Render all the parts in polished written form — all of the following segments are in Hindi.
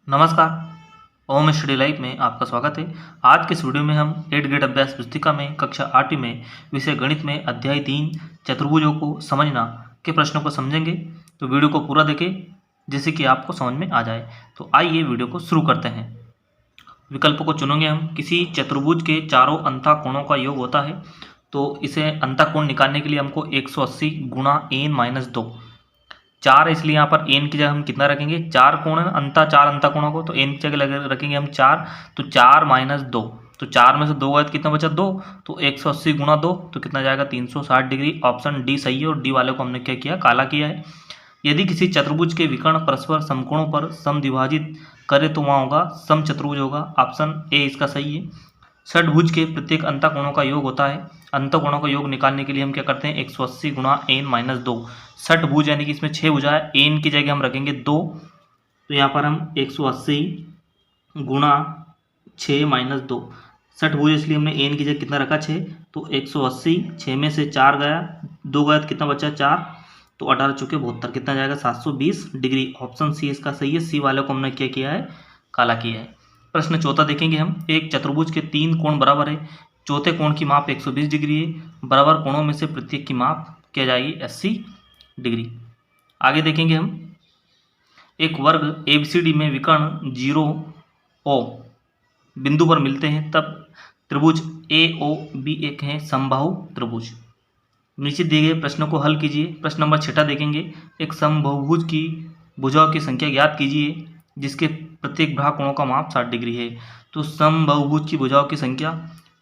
नमस्कार। ओम स्टडी लाइफ में आपका स्वागत है। आज के इस वीडियो में हम 8 ग्रेड अभ्यास पुस्तिका में कक्षा 8 में विषय गणित में अध्याय 3 चतुर्भुजों को समझना के प्रश्नों को समझेंगे। तो वीडियो को पूरा देखें जिससे कि आपको समझ में आ जाए। तो आइए वीडियो को शुरू करते हैं। विकल्पों को चुनेंगे हम। किसी चतुर्भुज के चारों अंतःकोणों का योग होता है। तो इसे अंतःकोण निकालने के लिए हमको 180 गुणा n-2 4 है, इसलिए यहाँ पर n की जगह हम कितना रखेंगे, 4 कोण है चार अंतःकोणों को, तो n की जगह रखेंगे हम 4। तो 4 - 2, तो 4 में से 2 गया तो कितना बचा 2, तो 180 गुणा 2 तो कितना जाएगा 360 डिग्री। ऑप्शन डी सही है और डी वाले को हमने क्या किया, काला किया है। यदि किसी चतुर्भुज के विकर्ण परस्पर समकोणों पर समद्विभाजित करे तो वहाँ होगा समचतुर्भुज होगा। ऑप्शन ए इसका सही है। षटभुज के प्रत्येक अंतःकोणों का योग होता है। अंतःकोणों का योग निकालने के लिए हम क्या करते हैं, 180 गुणा n-2। षटभुज यानी कि इसमें 6 भुजा है, n की जगह हम रखेंगे 2। तो यहाँ पर हम 180 गुणा 6-2 षटभुज, इसलिए हमने n की जगह कितना रखा 6। तो 180, 6 में से 4 गया, 2 गया तो कितना बचा 4, तो 18 चुके 72, कितना जाएगा 720 डिग्री। ऑप्शन सी इसका सही है। सी वाले को हमने क्या किया है, काला किया है। प्रश्न चौथा देखेंगे हम। एक चतुर्भुज के 3 कोण बराबर है। चौथे कोण की माप 120 डिग्री है। बराबर कोणों में से प्रत्येक की माप क्या जाएगी 80 डिग्री। आगे देखेंगे हम। एक वर्ग एबीसीडी में विकर्ण 0 O बिंदु पर मिलते हैं तब त्रिभुज AOB एक है समबाहु त्रिभुज। नीचे दिए गए प्रश्नों को हल कीजिए। प्रश्न नंबर 6 देखेंगे। एक समबाहुभुज की भुजाओं की संख्या ज्ञात कीजिए जिसके प्रत्येक कोणों का माप 60 डिग्री है। तो समबाहुभुज की भुजाओं की संख्या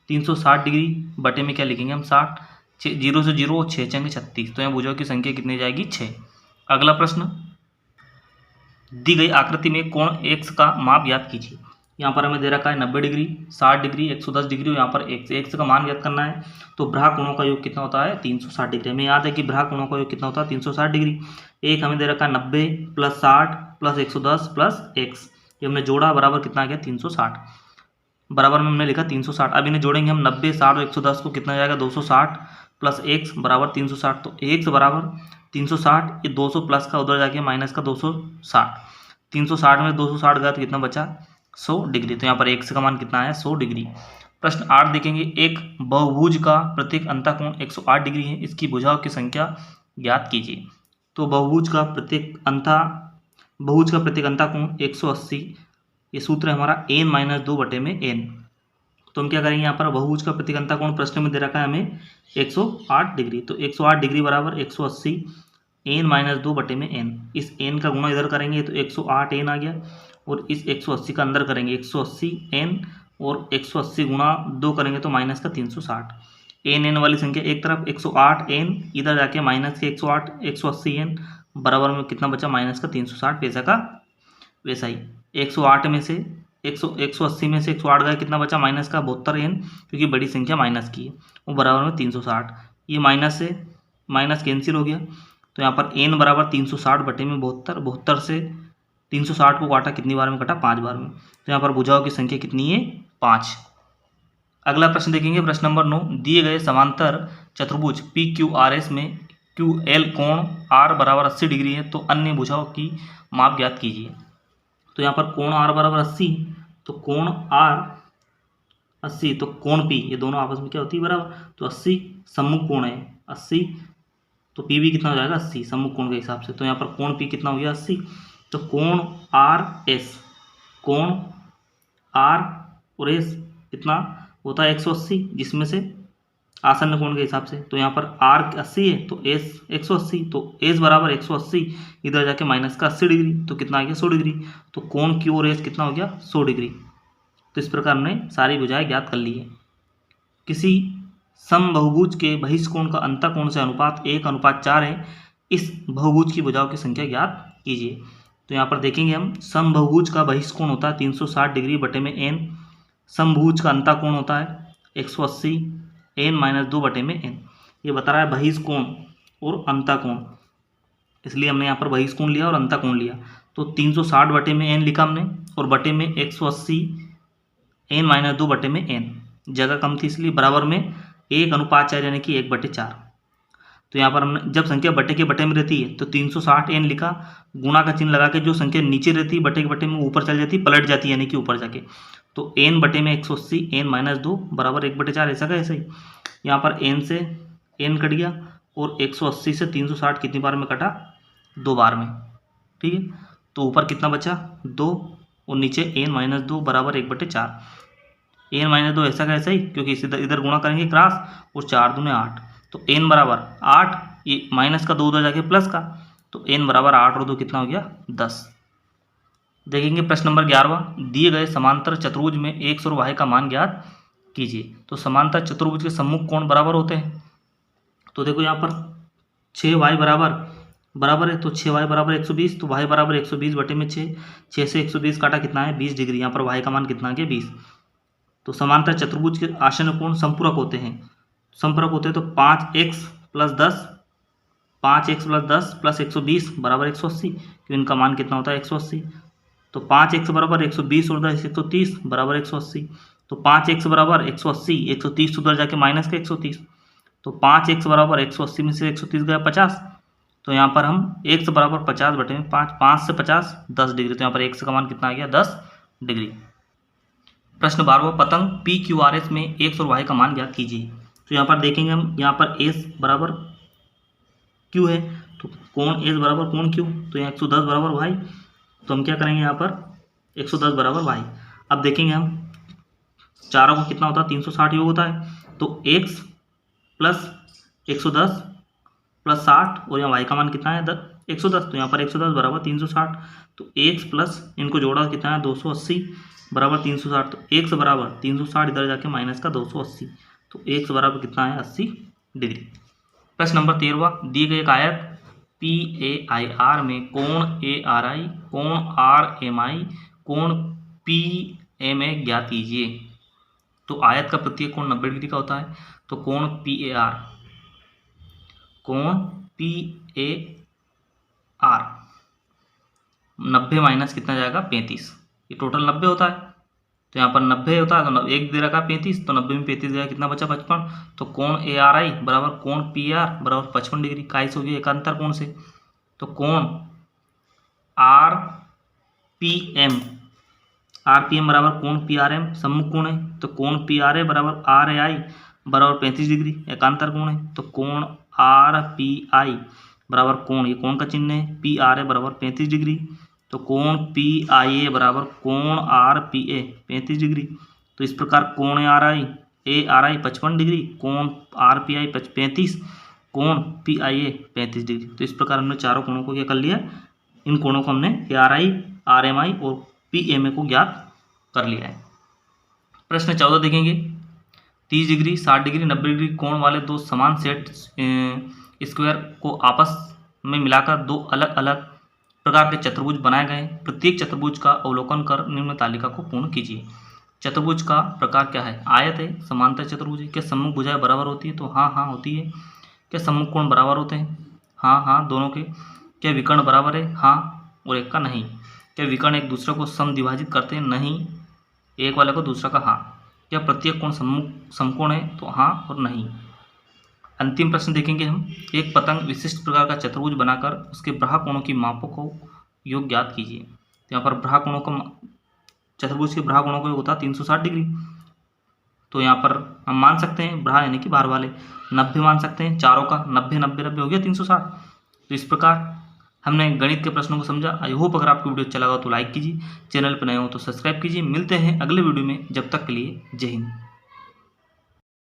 360 डिग्री बटे में क्या लिखेंगे हम 60, 0 से 0 6 चंगे 36, तो यहाँ भुजाओं की संख्या कितनी जाएगी 6। अगला प्रश्न, दी गई आकृति में कोण x का माप ज्ञात कीजिए। यहाँ पर हमें दे रखा है 90 डिग्री, 60 डिग्री, 110 डिग्री और यहाँ पर x का मान ज्ञात करना है। तो कोणों का योग कितना होता है 360 डिग्री। हमें याद है कि कोणों का योग कितना होता है 360 डिग्री। एक हमें दे रखा है 90 + 60 + 110 + x, ये हमने जोड़ा बराबर कितना आ गया 360। बराबर में हमने लिखा 360। अब इन्हें जोड़ेंगे हम 90, 60 और 110 को, कितना जाएगा 260 + x बराबर 360। तो x बराबर 360, ये 200 प्लस का उधर जाके माइनस का 260, 360 में 260 गया तो कितना बचा 100 डिग्री। तो यहाँ पर x का मान कितना है 100 डिग्री। प्रश्न 8 देखेंगे। एक बहुभुज का प्रत्येक अंतःकोण 108 डिग्री है, इसकी भुजाओं की संख्या ज्ञात कीजिए। तो बहुभुज का प्रत्येक अंतःकोण 180, ये सूत्र है हमारा n-2 बटे में n। तो हम क्या करेंगे, यहाँ पर बहुभुज का प्रत्येक अंतःकोण प्रश्न में दे रखा है हमें 108 डिग्री। तो 108 डिग्री बराबर 180 n-2 बटे में n। इस n का गुणा इधर करेंगे तो 108 n आ गया, और इस 180 का अंदर करेंगे 180 n, और 180 गुणा 2 करेंगे तो माइनस का 360। n वाली संख्या एक तरफ, 108 n इधर जाके माइनस के 108, 180 n बराबर में कितना बचा माइनस का 360। पैसा का वैसा ही 108 में से 180 में से 108 गया, कितना बचा माइनस का 72 n, क्योंकि बड़ी संख्या माइनस की है, वो बराबर में 360। ये माइनस से माइनस कैंसिल हो गया, तो यहाँ पर n बराबर 360 बटे में 72, 72 से 360 को काटा कितनी बार में कटा 5 बार में। तो यहाँ पर भुजाओं की संख्या कितनी है 5। अगला प्रश्न देखेंगे। प्रश्न नंबर 9। दिए गए समांतर चतुर्भुज PQRS में QL कोण R बराबर 80 डिग्री है, तो अन्य भुजाओं की माप ज्ञात कीजिए। तो यहाँ पर कोण R बराबर 80, तो कोण R 80, तो कोण P, ये दोनों आपस में क्या होती है बराबर, तो 80 सम्मुख कोण है 80, तो P भी कितना हो जाएगा 80 सम्मुख कोण के हिसाब से। तो यहाँ पर कोण P कितना हो गया 80। तो कोण RS, कोण R और S कितना होता है 180, जिसमें से आसन्न कोण के हिसाब से। तो यहाँ पर R 80 है तो S 180, तो S बराबर 180 इधर जाके माइनस का 80 डिग्री, तो कितना आ गया 100 डिग्री। तो कोण Q और S कितना हो गया 100 डिग्री। तो इस प्रकार हमने सारी भुजाएं ज्ञात कर ली है। किसी समबहुभुज के बहिष्कोण का अंतःकोण से अनुपात 1:4 है, इस बहुभुज की भुजाओं की संख्या ज्ञात कीजिए। तो यहाँ पर देखेंगे हम, समबहुभुज का बहिष्कोण होता है 360 डिग्री बटे में n, समभुज का अंतःकोण होता है 180 n-2 बटे में n। ये बता रहा है बहिष्कोण और अंतःकोण, इसलिए हमने यहाँ पर बहिष्कोण लिया और अंतःकोण लिया। तो 360 बटे में n लिखा हमने, और बटे में 180 n-2 बटे में n, जगह कम थी इसलिए बराबर में 1:4 यानी कि 1/4। तो यहाँ पर हमने जब संख्या बटे के बटे में रहती है तो 360 n लिखा, गुणा का चिन्ह लगा के जो संख्या नीचे रहती है बटे के बटे में ऊपर चल जाती है, पलट जाती है यानी कि ऊपर जाके, तो n बटे में 180 n - 2 बराबर 1/4 ऐसा का ऐसा ही। यहाँ पर n से n कट गया और 180 से 360 कितनी बार में कटा, 2 बार में, ठीक है। तो ऊपर कितना बचा 2 और नीचे n - 2 बराबर 1/4। n - 2 ऐसा का ऐसा ही, क्योंकि इधर गुणा करेंगे क्रॉस और 4 दूने 8, तो n बराबर 8, ये माइनस का 2 उधर जाके प्लस का, तो n बराबर 8 और 2 कितना हो गया 10। देखेंगे प्रश्न नंबर 11वां, दिए गए समांतर चतुर्भुज में x और y का मान ज्ञात कीजिए। तो समांतर चतुर्भुज के सम्मुख कोण बराबर होते हैं। तो देखो यहाँ पर 6y बराबर है, तो 6y बराबर 120, तो y बराबर 120 बटे में 6 से 120 काटा कितना है 20 डिग्री। यहाँ पर y का मान कितना आ गया 20। तो समांतर चतुर्भुज के आसन्न कोण संपूरक होते हैं, तो 5x + 10 + 120 बराबर 180, क्योंकि इनका मान कितना होता है 180। तो 5x बराबर 120 और 10 130 बराबर 180, तो 5x बराबर 180, 130 उधर जाके माइनस का 130, तो 5x बराबर 180 में से 130 गया 50, तो यहाँ पर हम x बराबर 50 बटे में 5 से 50 10 डिग्री, तो यहाँ पर x का मान कितना आ गया 10 डिग्री। प्रश्न 12वां, पतंग PQRS में x और y का मान ज्ञात कीजिए। तो यहाँ पर देखेंगे हम, यहाँ पर s बराबर q है, तो कोण s बराबर कोण q, तो यहाँ 110 बराबर y, तो हम क्या करेंगे यहाँ पर 110 बराबर y। अब देखेंगे हम चारों का कितना होता है 360 योग होता है, तो x + 110 + 60 और यहाँ y का मान कितना है 110, तो यहाँ पर 110 बराबर 360, तो x प्लस इनको जोड़ा कितना है 280 बराबर 360, तो x बराबर 360 इधर जाके माइनस का 280, तो x बराबर कितना है 80 डिग्री। प्रश्न नंबर 13वां, दिए गए एक आयत PAIR में कोण ARI, कोण RMI, कोण PMA ज्ञात कीजिए। तो आयत का प्रत्येक कोण 90 डिग्री का होता है, तो कोण PAR 90 माइनस कितना जाएगा 35, ये टोटल 90 होता है, तो यहाँ पर 90 होता है, तो एक दे रखा 35, तो 90 में 35 गया कितना बचा 55, तो कोण ARI बराबर कोण PR बराबर 55 डिग्री, का हो गया एकांतर कोण से। तो कोण RPM बराबर कोण PRM सम्मुख कोण है, तो कोण PRA बराबर RAI बराबर 35 डिग्री एकांतर कोण है, तो कोण RPI बराबर कोण, ये कोण का चिन्ह है, PRA बराबर 35 डिग्री, तो कोण PIA बराबर कोण RPA 35 डिग्री। तो इस प्रकार कोण ARI 55 डिग्री, कोण RPI 35, कोण PIA 35 डिग्री। तो इस प्रकार हमने चारों कोणों को क्या कर लिया, इन कोणों को हमने ARI, RMI और PMA को ज्ञात कर लिया है। प्रश्न 14 देखेंगे, 30 डिग्री 60 डिग्री 90 डिग्री कोण वाले दो समान सेट स्क्वायर को आपस में मिलाकर दो अलग अलग प्रकार के चतुर्भुज बनाए गए। प्रत्येक चतुर्भुज का अवलोकन कर निम्न तालिका को पूर्ण कीजिए। चतुर्भुज का प्रकार क्या है, आयत है, समांतर चतुर्भुज है, क्या सम्मुख भुजाएं बराबर होती है, तो हाँ होती है। क्या सम्मुख कोण बराबर होते हैं, हाँ दोनों के। क्या विकर्ण बराबर है, हाँ और एक का नहीं। क्या विकर्ण एक दूसरे को समद्विभाजित करते हैं, नहीं, एक वाले को दूसरा का हाँ। क्या प्रत्येक कोण समकोण है, तो हाँ और नहीं। अंतिम प्रश्न देखेंगे हम, एक पतंग विशिष्ट प्रकार का चतुर्भुज बनाकर उसके बाह्य कोणों की मापों को योग ज्ञात कीजिए। तो यहाँ पर बाह्य कोणों का चतुर्भुज के बाह्य कोणों को होता है 360 डिग्री। तो यहाँ पर हम मान सकते हैं बाह्य यानी कि बाहर वाले 90 मान सकते हैं, चारों का 90 90 90 हो गया 360। तो इस प्रकार हमने गणित के प्रश्नों को समझा। आई होप अगर आपको वीडियो अच्छा लगा तो लाइक कीजिए, चैनल पर नए हो तो सब्सक्राइब कीजिए। मिलते हैं अगले वीडियो में, जब तक के लिए जय हिंद।